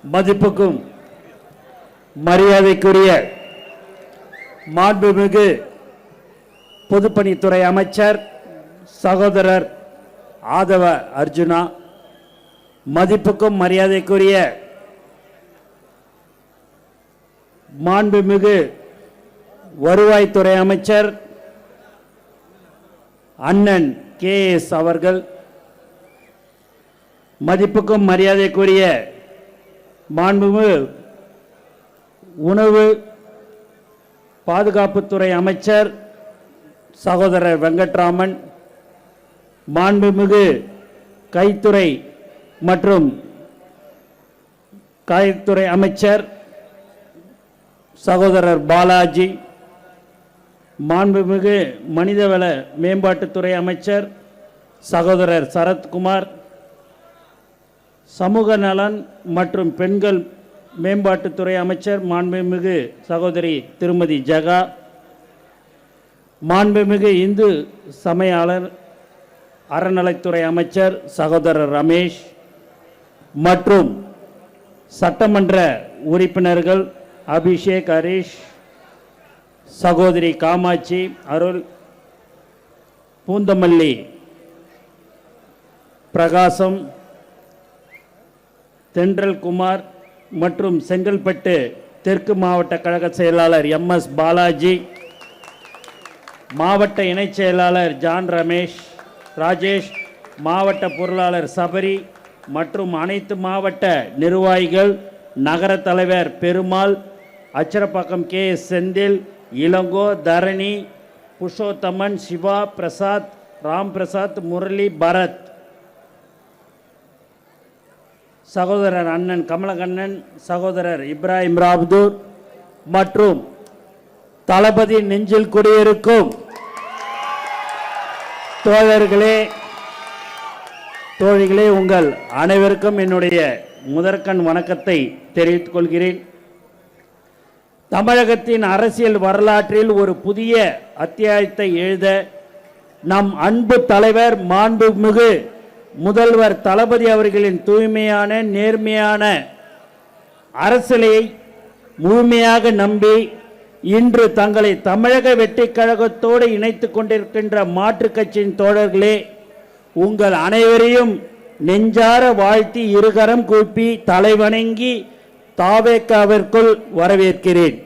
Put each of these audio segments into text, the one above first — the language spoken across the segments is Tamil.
மதிப்புக்கும் மரியாதைக்குரிய மாண்புமிகு பொதுப்பணித்துறை அமைச்சர் சகோதரர் ஆதவ அர்ஜுனா, மதிப்புக்கும் மரியாதைக்குரிய மாண்புமிகு வருவாய்த்துறை அமைச்சர் அண்ணன் கேஎஸ் அவர்கள், மதிப்புக்கும் மரியாதைக்குரிய மாண்புமிகு உணவு பாதுகாப்புத்துறை அமைச்சர் சகோதரர் வெங்கட்ராமன், மாண்புமிகு கைத்துறை மற்றும் காய்கறித்துறை அமைச்சர் சகோதரர் பாலாஜி, மாண்புமிகு மனிதவள மேம்பாட்டுத்துறை அமைச்சர் சகோதரர் சரத்குமார், சமூக நலன் மற்றும் பெண்கள் மேம்பாட்டுத்துறை அமைச்சர் மாண்புமிகு சகோதரி திருமதி ஜகா, மாண்புமிகு இந்து சமயாளர் அறநிலைத்துறை அமைச்சர் சகோதரர் ரமேஷ் மற்றும் சட்டமன்ற உறுப்பினர்கள் அபிஷேக், ஹரீஷ், சகோதரி காமாட்சி, அருள், பூந்தமல்லி பிரகாசம், தென்றல் குமார் மற்றும் செங்கல்பட்டு தெற்கு மாவட்ட கழக செயலாளர் எம்எஸ் பாலாஜி, மாவட்ட இணைச் செயலாளர் ஜான் ரமேஷ் ராஜேஷ், மாவட்ட பொருளாளர் சபரி மற்றும் அனைத்து மாவட்ட நிர்வாகிகள், நகர தலைவர் பெருமாள், அச்சரப்பாக்கம் கே எஸ் செந்தில், இளங்கோ, தரணி, புருஷோத்தமன், சிவா, பிரசாத், ராம் பிரசாத், முரளி, பரத், சகோதரர் அண்ணன் கமலகண்ணன், சகோதரர் இப்ராஹிம் ராப்தூர் மற்றும் தளபதி நெஞ்சில் குடியிருக்கும் தோழர்களே, தோழிகளே, உங்கள் அனைவருக்கும் என்னுடைய முதற்கண் வணக்கத்தை தெரிவித்துக் கொள்கிறேன். தமிழகத்தின் அரசியல் வரலாற்றில் ஒரு புதிய அத்தியாயத்தை எழுத நம் அன்பு தலைவர் மாண்புமிகு முதல்வர் தளபதி அவர்களின் தூய்மையான நேர்மையான அரசியலை முழுமையாக நம்பி இன்று தங்களை தமிழக வெற்றிக் கழகத்தோடு இணைத்துக் கொண்டிருக்கின்ற மாற்றுக் கட்சியின் தோழர்களே, உங்கள் அனைவரையும் நெஞ்சார வாழ்த்தி இருகரம் கூப்பி தலைவணங்கி தாவேக்காவிற்குள் வரவேற்கிறேன்.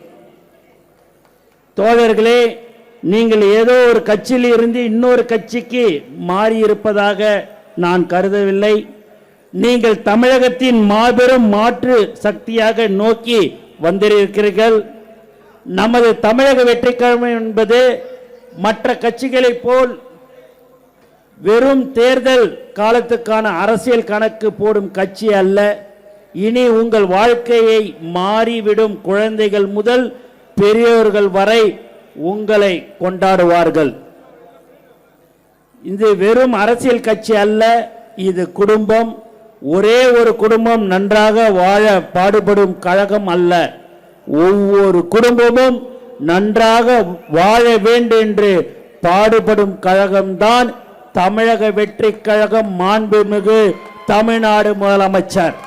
தோழர்களே, நீங்கள் ஏதோ ஒரு கட்சியில் இருந்து இன்னொரு கட்சிக்கு மாறியிருப்பதாக நான் கருதவில்லை. நீங்கள் தமிழகத்தின் மாபெரும் மாற்று சக்தியாக நோக்கி வந்திருக்கிறீர்கள். நமது தமிழக வெற்றிக் கழகம் என்பது மற்ற கட்சிகளைப் போல் வெறும் தேர்தல் காலத்துக்கான அரசியல் கணக்கு போடும் கட்சி அல்ல. இனி உங்கள் வாழ்க்கையை மாறிவிடும் குழந்தைகள் முதல் பெரியோர்கள் வரை உங்களை கொண்டாடுவார்கள். இது வெறும் அரசியல் கட்சி அல்ல, இது குடும்பம். ஒரே ஒரு குடும்பம் நன்றாக வாழ பாடுபடும் கழகம் அல்ல, ஒவ்வொரு குடும்பமும் நன்றாக வாழ வேண்டும் என்று பாடுபடும் கழகம்தான் தமிழக வெற்றிக் கழகம். மாண்புமிகு தமிழ்நாடு முதலமைச்சர்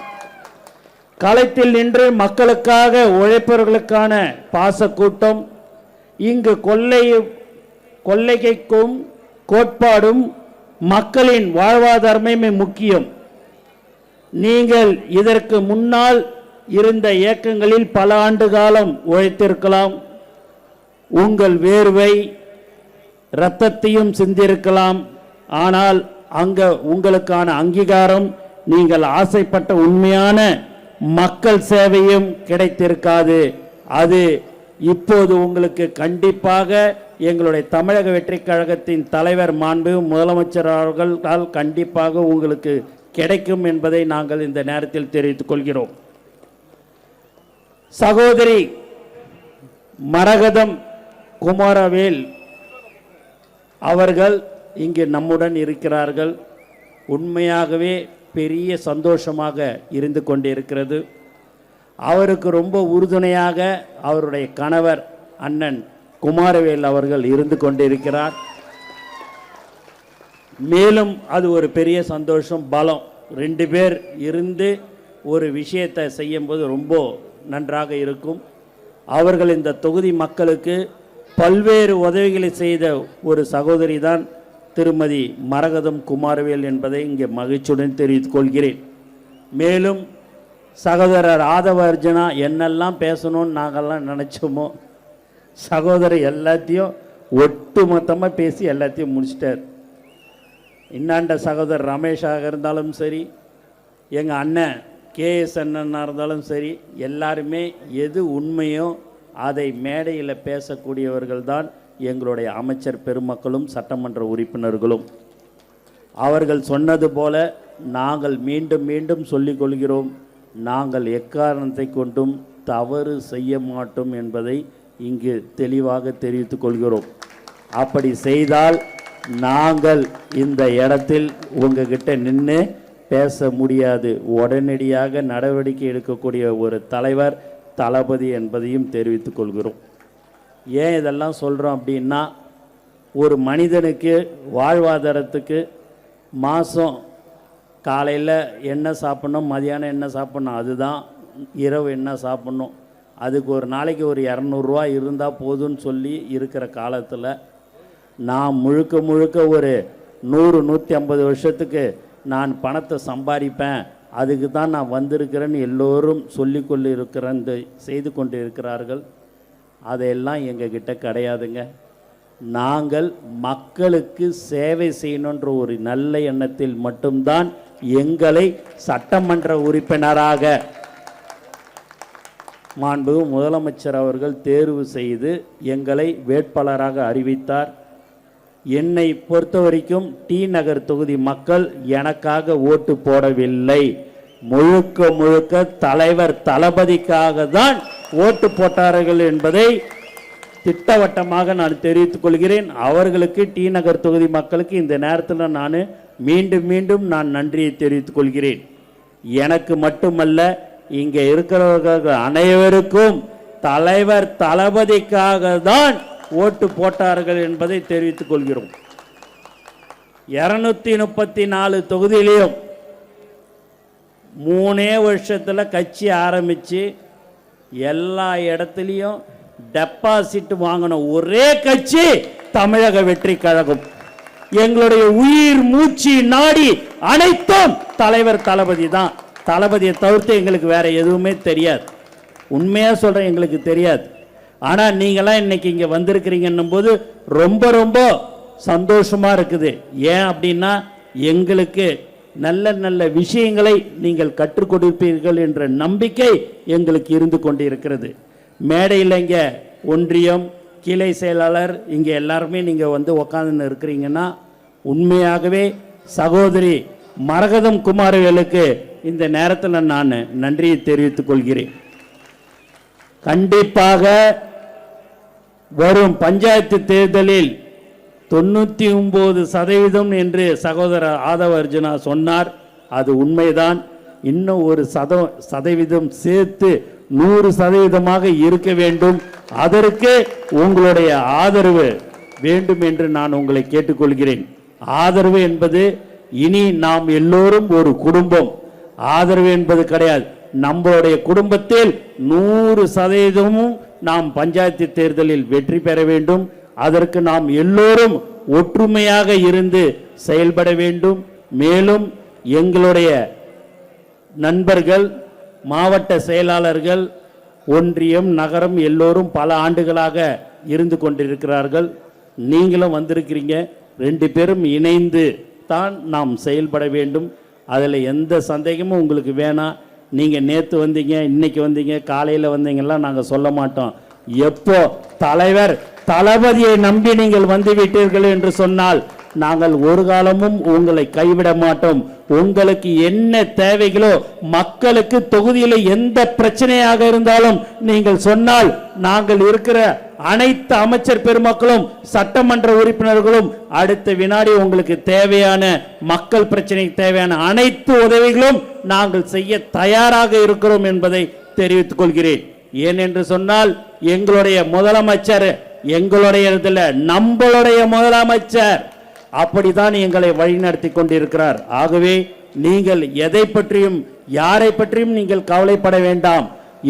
களத்தில் நின்று மக்களுக்காக உழைப்பவர்களுக்கான பாசக்கூட்டம். இங்கு கொள்ளைக்கும் கோட்பாடும் மக்களின் வாழ்வாதாரமே முக்கியம். நீங்கள் இதற்கு முன்னால் இருந்த இயக்கங்களில் பல ஆண்டு காலம் உழைத்திருக்கலாம். உங்கள் வேர்வை இரத்தத்தையும் சிந்திருக்கலாம். ஆனால் உங்களுக்கான அங்கீகாரம், நீங்கள் ஆசைப்பட்ட உண்மையான மக்கள் சேவையும் கிடைத்திருக்காது. அது இப்போது உங்களுக்கு கண்டிப்பாக எங்களுடைய தமிழக வெற்றிக் கழகத்தின் தலைவர் மாண்பு முதலமைச்சர் அவர்களால் கண்டிப்பாக உங்களுக்கு கிடைக்கும் என்பதை நாங்கள் இந்த நேரத்தில் தெரிவித்துக் கொள்கிறோம். சகோதரி மரகதம் குமாரவேல் அவர்கள் இங்கு நம்முடன் இருக்கிறார்கள். உண்மையாகவே பெரிய சந்தோஷமாக இருந்து கொண்டிருக்கிறது. அவருக்கு ரொம்ப உறுதுணையாக அவருடைய கணவர் அண்ணன் குமாரவேல் அவர்கள் இருந்து கொண்டிருக்கிறார். மேலும் அது ஒரு பெரிய சந்தோஷம், பலம். 2 பேர் இருந்து ஒரு விஷயத்தை செய்யும்போது ரொம்ப நன்றாக இருக்கும். அவர்கள் இந்த தொகுதி மக்களுக்கு பல்வேறு உதவிகளை செய்த ஒரு சகோதரி தான் திருமதி மரகதம் குமாரவேல் என்பதை இங்கே மகிழ்ச்சியுடன் தெரிவித்துக் கொள்கிறேன். மேலும் சகோதரர் ஆதவ அர்ஜுனா என்னெல்லாம் பேசணும்னு நாங்கள்லாம் நினச்சோமோ சகோதரர் எல்லாத்தையும் ஒட்டு மொத்தமாக பேசி எல்லாத்தையும் முடிச்சிட்டார். இன்னாண்ட சகோதரர் ரமேஷாக இருந்தாலும் சரி, எங்கள் அண்ணன் கேஎஸ் அண்ணனாக இருந்தாலும் சரி, எல்லாருமே எது உண்மையோ அதை மேடையில் பேசக்கூடியவர்கள் தான் எங்களுடைய அமைச்சர் பெருமக்களும் சட்டமன்ற உறுப்பினர்களும். அவர்கள் சொன்னது போல நாங்கள் மீண்டும் மீண்டும் சொல்லிக் கொள்கிறோம், நாங்கள் எக்காரணத்தை கொண்டும் தவறு செய்ய மாட்டோம் என்பதை இங்கு தெளிவாக தெரிவித்துக் கொள்கிறோம். அப்படி செய்தால் நாங்கள் இந்த இடத்தில் உங்ககிட்ட நின்று பேச முடியாது. உடனடியாக நடவடிக்கை எடுக்கக்கூடிய ஒரு தலைவர் தளபதி என்பதையும் தெரிவித்துக் கொள்கிறோம். ஏன் இதெல்லாம் சொல்கிறோம் அப்படின்னா, ஒரு மனிதனுக்கு வாழ்வாதாரத்துக்கு மாதம் காலையில் என்ன சாப்பிட்ணும், மதியானம் என்ன சாப்பிட்ணும், அதுதான் இரவு என்ன சாப்பிட்ணும், அதுக்கு ஒரு நாளைக்கு ஒரு 200 ரூபா இருந்தால் போதும்னு சொல்லி இருக்கிற காலத்தில் நான் முழுக்க முழுக்க ஒரு 100-150 வருஷத்துக்கு நான் பணத்தை சம்பாதிப்பேன், அதுக்கு தான் நான் வந்திருக்கிறேன்னு எல்லோரும் சொல்லிக்கொண்டு இருக்கிறேன் செய்து கொண்டு இருக்கிறார்கள். அதையெல்லாம் எங்ககிட்ட கிடையாதுங்க. நாங்கள் மக்களுக்கு சேவை செய்யணுன்ற ஒரு நல்ல எண்ணத்தில் மட்டும்தான் எங்களை சட்டமன்ற உறுப்பினராக மாண்புமிகு முதலமைச்சர் அவர்கள் தேர்வு செய்து எங்களை வேட்பாளராக அறிவித்தார். என்னை பொறுத்த வரைக்கும் டி நகர் தொகுதி மக்கள் எனக்காக ஓட்டு போடவில்லை, முழுக்க முழுக்க தலைவர் தளபதிக்காக தான் ஓட்டு போட்டார்கள் என்பதை திட்டவட்டமாக நான் தெரிவித்துக் கொள்கிறேன். அவர்களுக்கு டி நகர் தொகுதி மக்களுக்கு இந்த நேரத்தில் நான் மீண்டும் மீண்டும் நான் நன்றியை தெரிவித்துக் கொள்கிறேன். எனக்கு மட்டுமல்ல, இங்கே இருக்கிறவர்கள் அனைவருக்கும் தலைவர் தளபதிக்காக தான் ஓட்டு போட்டார்கள் என்பதை தெரிவித்துக் கொள்கிறோம். 234 தொகுதியிலையும் 3 வருஷத்தில் கட்சி ஆரம்பித்து எல்லா இடத்துலையும் டெபாசிட் வாங்கின ஒரே கட்சி தமிழக வெற்றி கழகம். எங்களுடைய உயிர் மூச்சு நாடி அனைத்தும் தலைவர் தளபதி தான். தளபதியை தவிர்த்து எங்களுக்கு வேற எதுவுமே தெரியாது. உண்மையாக சொல்கிறேன், எங்களுக்கு தெரியாது. ஆனால் நீங்களாம் இன்னைக்கு இங்கே வந்திருக்கிறீங்கன்னும் போது ரொம்ப ரொம்ப சந்தோஷமாக இருக்குது. ஏன் அப்படின்னா, எங்களுக்கு நல்ல நல்ல விஷயங்களை நீங்கள் கற்றுக் கொடுப்பீர்கள் என்ற நம்பிக்கை எங்களுக்கு இருந்து கொண்டு இருக்கிறது. மேடையில் இங்கே ஒன்றியம் கிளை செயலாளர் இங்கே எல்லாருமே நீங்கள் வந்து உக்காந்துன்னு இருக்கிறீங்கன்னா, உண்மையாகவே சகோதரி மரகதம் குமாரவேலுக்கு இந்த நேரத்தில் நான் நன்றியை தெரிவித்துக் கொள்கிறேன். கண்டிப்பாக வரும் பஞ்சாயத்து தேர்தலில் 99% என்று சகோதரர் ஆதவ அர்ஜுனா சொன்னார். அது உண்மைதான். இன்னும் ஒரு சதவீதம் சேர்த்து 100% இருக்க வேண்டும். அதற்கு உங்களுடைய ஆதரவு வேண்டும் என்று நான் உங்களை கேட்டுக்கொள்கிறேன். ஆதரவு என்பது இனி நாம் எல்லோரும் ஒரு குடும்பம். ஆதரவு என்பது கிடையாது. நம்மளுடைய குடும்பத்தில் 100% நாம் பஞ்சாயத்து தேர்தலில் வெற்றி பெற வேண்டும். அதற்கு நாம் எல்லோரும் ஒற்றுமையாக இருந்து செயல்பட வேண்டும். மேலும் எங்களுடைய நண்பர்கள், மாவட்ட செயலாளர்கள், ஒன்றியம், நகரம் எல்லோரும் பல ஆண்டுகளாக இருந்து கொண்டிருக்கிறார்கள். நீங்களும் வந்திருக்கிறீங்க. 2 பேரும் இணைந்து தான் நாம் செயல்பட வேண்டும். அதில் எந்த சந்தேகமும் உங்களுக்கு வேணாம். நீங்கள் நேற்று வந்தீங்க, இன்னைக்கு வந்தீங்க, காலையில் வந்தீங்கலாம் நாங்கள் சொல்ல மாட்டோம். எப்போ தலைவர் தளபதியை நம்பி நீங்கள் வந்து விட்டீர்கள் என்று சொன்னால் நாங்கள் ஒரு காலமும் உங்களை கைவிட மாட்டோம். உங்களுக்கு என்ன தேவைகளோ, மக்களுக்கு தொகுதியில் எந்த பிரச்சனையாக இருந்தாலும் நீங்கள் சொன்னால் நாங்கள் இருக்கிற அனைத்து அமைச்சர் பெருமக்களும் சட்டமன்ற உறுப்பினர்களும் அடுத்த வினாடி உங்களுக்கு தேவையான மக்கள் பிரச்சனைக்கு தேவையான அனைத்து உதவிகளும் நாங்கள் செய்ய தயாராக இருக்கிறோம் என்பதை தெரிவித்துக் கொள்கிறேன். ஏனென்று சொன்னால் எங்களுடைய முதலமைச்சர், எங்களுடைய நம்மளுடைய முதலமைச்சர் அப்படித்தான் எங்களை வழிநடத்தி கொண்டிருக்கிறார். ஆகவே நீங்கள் எதை பற்றியும் யாரை பற்றியும் நீங்கள் கவலைப்பட வேண்டாம்.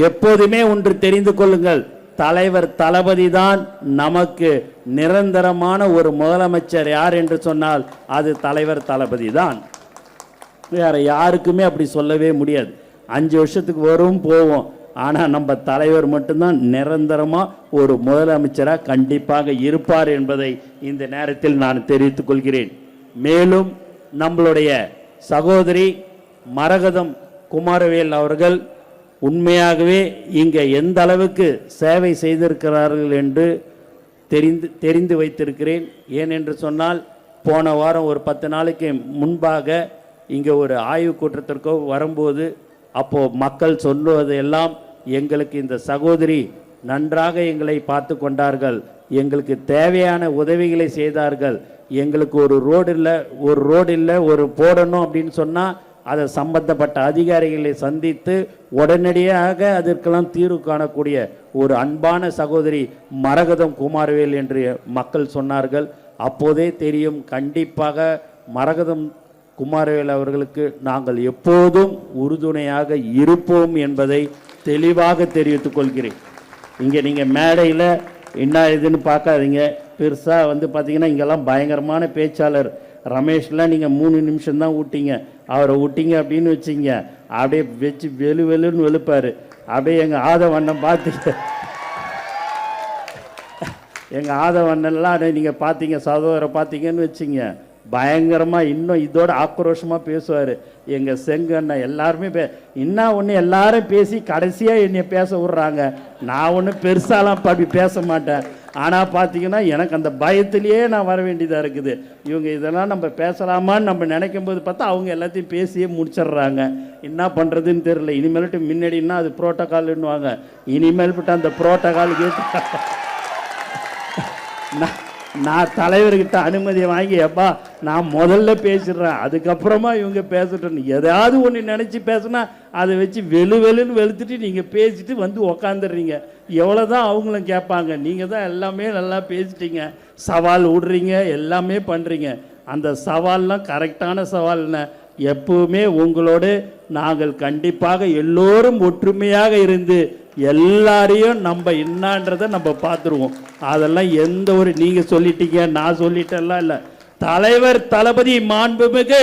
எப்போதுமே ஒன்று தெரிந்து கொள்ளுங்கள், தலைவர் தளபதி தான் நமக்கு நிரந்தரமான ஒரு முதலமைச்சர். யார் என்று சொன்னால் அது தலைவர் தளபதி தான். வேற யாருக்குமே அப்படி சொல்லவே முடியாது. 5 வருஷத்துக்கு வரும் போவோம், ஆனால் நம்ம தலைவர் மட்டும்தான் நிரந்தரமாக ஒரு முதலமைச்சராக கண்டிப்பாக இருப்பார் என்பதை இந்த நேரத்தில் நான் தெரிவித்துக் கொள்கிறேன். மேலும் நம்மளுடைய சகோதரி மரகதம் குமாரவேல் அவர்கள் உண்மையாகவே இங்கே எந்த அளவுக்கு சேவை செய்திருக்கிறார்கள் என்று தெரிந்து வைத்திருக்கிறேன். ஏனென்று சொன்னால் போன வாரம் ஒரு 10 நாளைக்கு முன்பாக இங்கே ஒரு ஆய்வு கூட்டத்திற்கோ வரும்போது அப்போது மக்கள் சொல்லுவதெல்லாம் எங்களுக்கு இந்த சகோதரி நன்றாக எங்களை பார்த்து கொண்டார்கள், எங்களுக்கு தேவையான உதவிகளை செய்தார்கள், எங்களுக்கு ஒரு ரோடு இல்லை ஒரு போடணும் அப்படின்னு சொன்னால் அதை சம்பந்தப்பட்ட அதிகாரிகளை சந்தித்து உடனடியாக அதற்கெல்லாம் தீர்வு காணக்கூடிய ஒரு அன்பான சகோதரி மரகதம் குமாரவேல் என்று மக்கள் சொன்னார்கள். அப்போதே தெரியும், கண்டிப்பாக மரகதம் குமாரவேல் அவர்களுக்கு நாங்கள் எப்போதும் உறுதுணையாக இருப்போம் என்பதை தெளிவாக தெரிவித்துக் கொள்கிறேன். இங்கே நீங்கள் மேடையில் என்ன இதுன்னு பார்க்காதீங்க, பெருசாக பார்த்தீங்கன்னா இங்கெல்லாம் பயங்கரமான பேச்சாளர் ரமேஷ்லாம் நீங்கள் 3 நிமிஷம் தான் விட்டீங்க, அவரை விட்டீங்க அப்படின்னு வச்சிங்க அப்படியே வச்சு வெளுன்னு வெளுப்பார். அப்படியே எங்கள் ஆதவண்ணன் பார்த்து எங்கள் ஆதவண்ணன்லாம் நீங்கள் பார்த்தீங்க, சகோதரரை பார்த்தீங்கன்னு வச்சிங்க, பயங்கரமாக இன்னும் இதோட ஆக்ரோஷமாக பேசுவார். எங்கள் செங்கண்ணன் எல்லாருமே இன்னும் ஒன்று எல்லாரும் பேசி கடைசியாக என்னை பேச விட்றாங்க. நான் ஒன்றும் பெருசாலாம் அப்படி பேச மாட்டேன், ஆனால் பார்த்தீங்கன்னா எனக்கு அந்த பயத்திலேயே நான் வர வேண்டியதாக இருக்குது. இவங்க இதெல்லாம் நம்ம பேசலாமான்னு நம்ம நினைக்கும் போது பார்த்தா அவங்க எல்லாத்தையும் பேசியே முடிச்சிடுறாங்க. என்ன பண்ணுறதுன்னு தெரியல. இனிமேல்ட்டு முன்னாடின்னா அது புரோட்டோகால்னுவாங்க, இனிமேல்பட்டு அந்த புரோட்டோகால் கேட்டு நான் தலைவர்கிட்ட அனுமதியை வாங்கி எப்பா நான் முதல்ல பேசிடுறேன், அதுக்கப்புறமா இவங்க பேசட்டும். எதாவது ஒன்று நினச்சி பேசுனா அதை வச்சு வெளுன்னு வெளுத்துட்டு நீங்கள் பேசிட்டு உக்காந்துடுறீங்க. எவ்வளோதான் அவங்களும் கேட்பாங்க. நீங்கள் தான் எல்லாமே நல்லா பேசிட்டீங்க, சவால் விடுறீங்க, எல்லாமே பண்ணுறீங்க. அந்த சவால்லாம் கரெக்டான சவால்ன எப்பவுமே உங்களோடு நாங்கள் கண்டிப்பாக எல்லோரும் ஒற்றுமையாக இருந்து எல்லாரையும் நம்ம என்னான்றதை நம்ம பார்த்துருவோம். அதெல்லாம் எந்த ஒரு நீங்கள் சொல்லிட்டீங்க நான் சொல்லிட்டெல்லாம் இல்லை. தலைவர் தளபதி மாண்புமிகு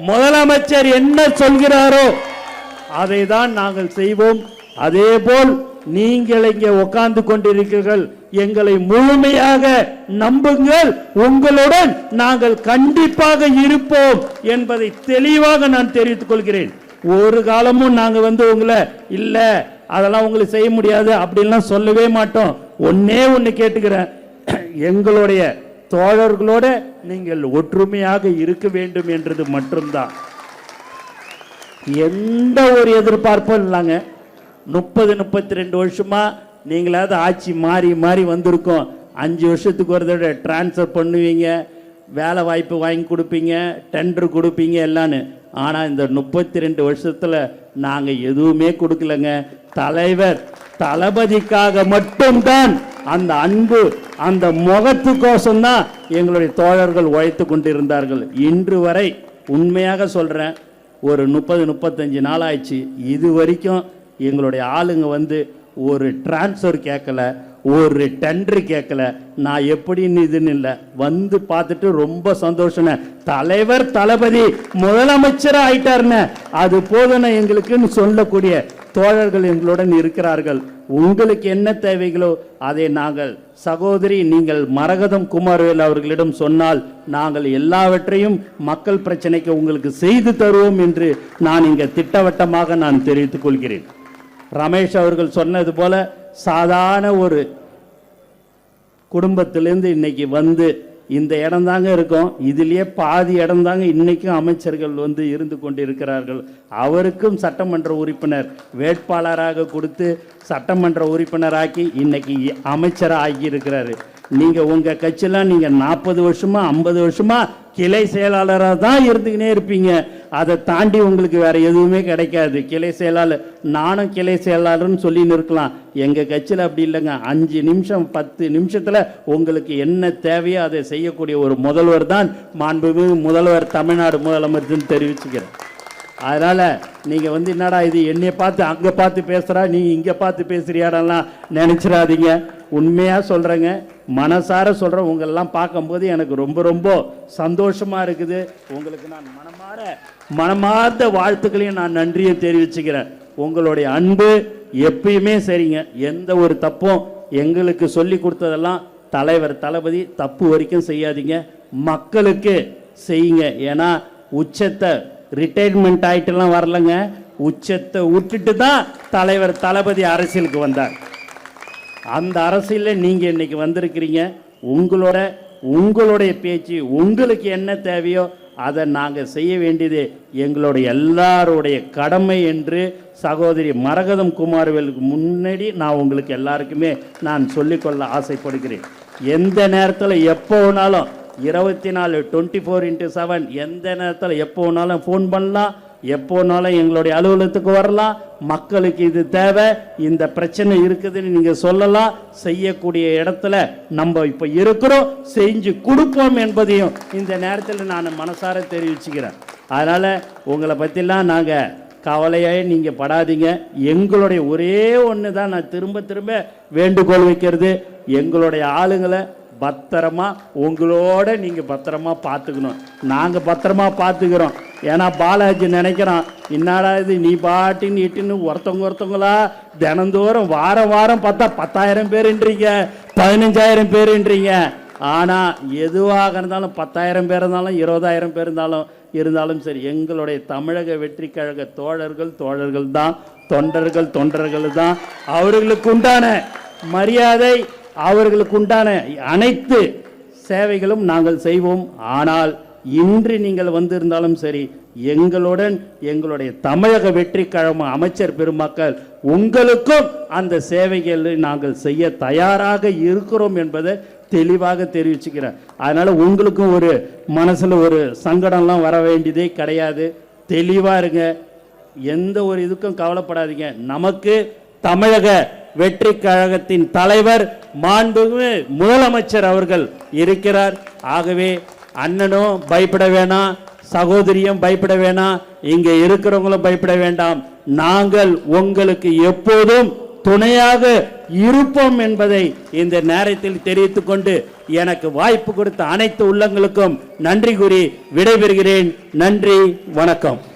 முதலமைச்சர் என்ன சொல்கிறாரோ அதை தான் நாங்கள் செய்வோம். அதே போல் நீங்கள் இங்கே உட்கார்ந்து கொண்டிருக்கிறீர்கள், எங்களை முழுமையாக நம்புங்கள், உங்களுடன் நாங்கள் கண்டிப்பாக இருப்போம் என்பதை தெளிவாக நான் தெரிவித்துக் கொள்கிறேன். ஒரு காலமும் நாங்கள் உங்களை இல்லை அதெல்லாம் உங்களுக்கு செய்ய முடியாது அப்படின்லாம் சொல்லவே மாட்டோம். ஒன்று கேட்டுக்கிறேன், எங்களுடைய தோழர்களோட நீங்கள் ஒற்றுமையாக இருக்க வேண்டும் என்றது மட்டும்தான். எந்த ஒரு எதிர்பார்ப்பும் இல்லைங்க. 32 வருஷமா நீங்களாவது ஆட்சி மாறி வந்திருக்கோம். 5 வருஷத்துக்கு ஒரு தடவை டிரான்ஸ்ஃபர் பண்ணுவீங்க, வேலை வாய்ப்பு வாங்கி கொடுப்பீங்க, டெண்டர் கொடுப்பீங்க எல்லான்னு. ஆனால் இந்த 32 வருஷத்தில் நாங்கள் எதுவுமே கொடுக்கலங்க. தலைவர் தளபதிக்காக மட்டும்தான், அந்த அன்பு அந்த முகத்துக்கோசம்தான் எங்களுடைய தோழர்கள் உழைத்து கொண்டிருந்தார்கள். இன்று வரை உண்மையாக சொல்கிறேன், ஒரு 30-35 நாள் ஆயிடுச்சு, இது வரைக்கும் எங்களுடைய ஆளுங்க ஒரு டிரான்ஸ்ஃபர் கேட்கல, ஒரு டெண்டர் கேட்கல. நான் எப்படின்னு இதுன்னு இல்லை, பார்த்துட்டு ரொம்ப சந்தோஷம். தலைவர் தளபதி முதலமைச்சராக ஆயிட்டாருன்னு அது போதுன எங்களுக்குன்னு சொல்லக்கூடிய தோழர்கள் எங்களுடன் இருக்கிறார்கள். உங்களுக்கு என்ன தேவைகளோ அதை நாங்கள் சகோதரி நீங்கள் மரகதம் குமாரவேல் அவர்களிடம் சொன்னால் நாங்கள் எல்லாவற்றையும் மக்கள் பிரச்சனைக்கு உங்களுக்கு செய்து தருவோம் என்று நான் இங்கே திட்டவட்டமாக நான் தெரிவித்துக் கொள்கிறேன். ரமேஷ் அவர்கள் சொன்னது போல சாதாரண ஒரு குடும்பத்திலேருந்து இன்னைக்கு இந்த இடம் தாங்க இருக்கும், இதுலேயே பாதி இடம் தாங்க இன்றைக்கும் அமைச்சர்கள் இருந்து கொண்டு இருக்கிறார்கள். அவருக்கும் சட்டமன்ற உறுப்பினர் வேட்பாளராக கொடுத்து சட்டமன்ற உறுப்பினராக்கி இன்னைக்கு அமைச்சராக ஆகியிருக்கிறாரு. நீங்கள் உங்கள் கட்சியெல்லாம் நீங்கள் 40 வருஷமா 50 வருஷமா கிளை செயலாளராக தான் இருந்துக்கினே இருப்பீங்க. அதை தாண்டி உங்களுக்கு வேற எதுவுமே கிடைக்காது. கிளை செயலாளர், நானும் கிளை செயலாளர்னு சொல்லின்னு இருக்கலாம். எங்கள் கட்சியில் அப்படி இல்லைங்க. 5 நிமிஷம் 10 நிமிஷத்தில் உங்களுக்கு என்ன தேவையோ அதை செய்யக்கூடிய ஒரு முதல்வர் தான் மாண்புமிகு முதல்வர் தமிழ்நாடு முதலமைச்சர்னு தெரிவிச்சுக்கிறேன். அதனால் நீங்கள் வந்து என்னடா இது என்னை பார்த்து அங்கே பார்த்து பேசுகிறா நீ இங்கே பார்த்து பேசுகிறியாடெல்லாம் நினச்சிடாதீங்க. உண்மையாக சொல்கிறேங்க, மனசார சொல்கிறேன். உங்களெல்லாம் பார்க்கும்போது எனக்கு ரொம்ப ரொம்ப சந்தோஷமாக இருக்குது. உங்களுக்கு நான் மனமார்ந்த வாழ்த்துக்களையும் நான் நன்றியை தெரிவிச்சுக்கிறேன். உங்களுடைய அன்பு எப்பயுமே சரிங்க. எந்த ஒரு தப்பும் எங்களுக்கு சொல்லி கொடுத்ததெல்லாம் தலைவர் தளபதி தப்பு வரைக்கும் செய்யாதீங்க, மக்களுக்கு செய்யுங்க. ஏன்னா உச்சத்தை ரிட்டையர்மெண்ட் ஆகிட்டுலாம் வரலங்க, உச்சத்தை விட்டுட்டு தான் தலைவர் தளபதி அரசியலுக்கு வந்தார். அந்த அரசியலில் நீங்கள் இன்னைக்கு வந்திருக்கிறீங்க. உங்களுடைய பேச்சு உங்களுக்கு என்ன தேவையோ அதை நாங்கள் செய்ய வேண்டியது எங்களுடைய எல்லாருடைய கடமை என்று சகோதரி மரகதம் குமாரவேலுக்கு முன்னாடி நான் உங்களுக்கு எல்லாருக்குமே நான் சொல்லிக்கொள்ள ஆசைப்படுகிறேன். எந்த நேரத்தில் எப்போ வேணாலும் 24/24/7 எந்த நேரத்தில் எப்போ வேணாலும் ஃபோன் பண்ணலாம், எப்போ வேணாலும் எங்களுடைய அலுவலகத்துக்கு வரலாம். மக்களுக்கு இது தேவை, இந்த பிரச்சனை இருக்குதுன்னு நீங்கள் சொல்லலாம். செய்யக்கூடிய இடத்துல நம்ம இப்போ இருக்கிறோம், செஞ்சு கொடுப்போம் என்பதையும் இந்த நேரத்தில் நான் மனசார தெரிவிச்சுக்கிறேன். அதனால் உங்களை பற்றிலாம் நாங்கள் கவலையாக நீங்கள் படாதீங்க. எங்களுடைய ஒரே ஒன்று தான் நான் திரும்ப திரும்ப வேண்டுகோள் வைக்கிறது, எங்களுடைய ஆளுங்களை பத்திரமா உங்களோட நீங்கள் பத்திரமா பார்த்துக்கணும். நாங்கள் பத்திரமா பார்த்துக்கிறோம். ஏன்னா பாலாஜி நினைக்கிறோம், என்னடா இது நீ பாட்டின்னு இட்டுன்னு ஒருத்தவங்களா தினந்தோறும் வாரம் பார்த்தா 10,000 பேருன்றீங்க, 15,000 பேருன்றீங்க. ஆனால் எதுவாக இருந்தாலும் 10,000 பேர் இருந்தாலும் 20,000 பேர் இருந்தாலும் சரி, எங்களுடைய தமிழக வெற்றி கழக தோழர்கள் தான், தொண்டர்கள் தான். அவர்களுக்கு உண்டான மரியாதை, அவர்களுக்கு உண்டான அனைத்து சேவைகளும் நாங்கள் செய்வோம். ஆனால் இன்று நீங்கள் வந்திருந்தாலும் சரி, எங்களுடன் எங்களுடைய தமிழக வெற்றி கழக அமைச்சர் பெருமக்கள் உங்களுக்கும் அந்த சேவைகளை நாங்கள் செய்ய தயாராக இருக்கிறோம் என்பதை தெளிவாக தெரிவிச்சுக்கிறேன். அதனால் உங்களுக்கும் ஒரு மனசில் ஒரு சங்கடம்லாம் வர வேண்டியதே கிடையாது. தெளிவாக இருங்க, எந்த ஒரு இதுக்கும் கவலைப்படாதீங்க. நமக்கு தமிழக வெற்றி கழகத்தின் தலைவர் மாண்புமிகு முதலமைச்சர் அவர்கள் இருக்கிறார். ஆகவே அண்ணனும் பயப்பட வேணாம், சகோதரியும் பயப்பட வேணாம், இங்கே இருக்கிறவங்களும் பயப்பட வேண்டாம். நாங்கள் உங்களுக்கு எப்போதும் துணையாக இருப்போம் என்பதை இந்த நேரத்தில் தெரிவித்துக் கொண்டு எனக்கு வாய்ப்பு கொடுத்த அனைத்து உள்ளங்களுக்கும் நன்றி கூறி விடைபெறுகிறேன். நன்றி, வணக்கம்.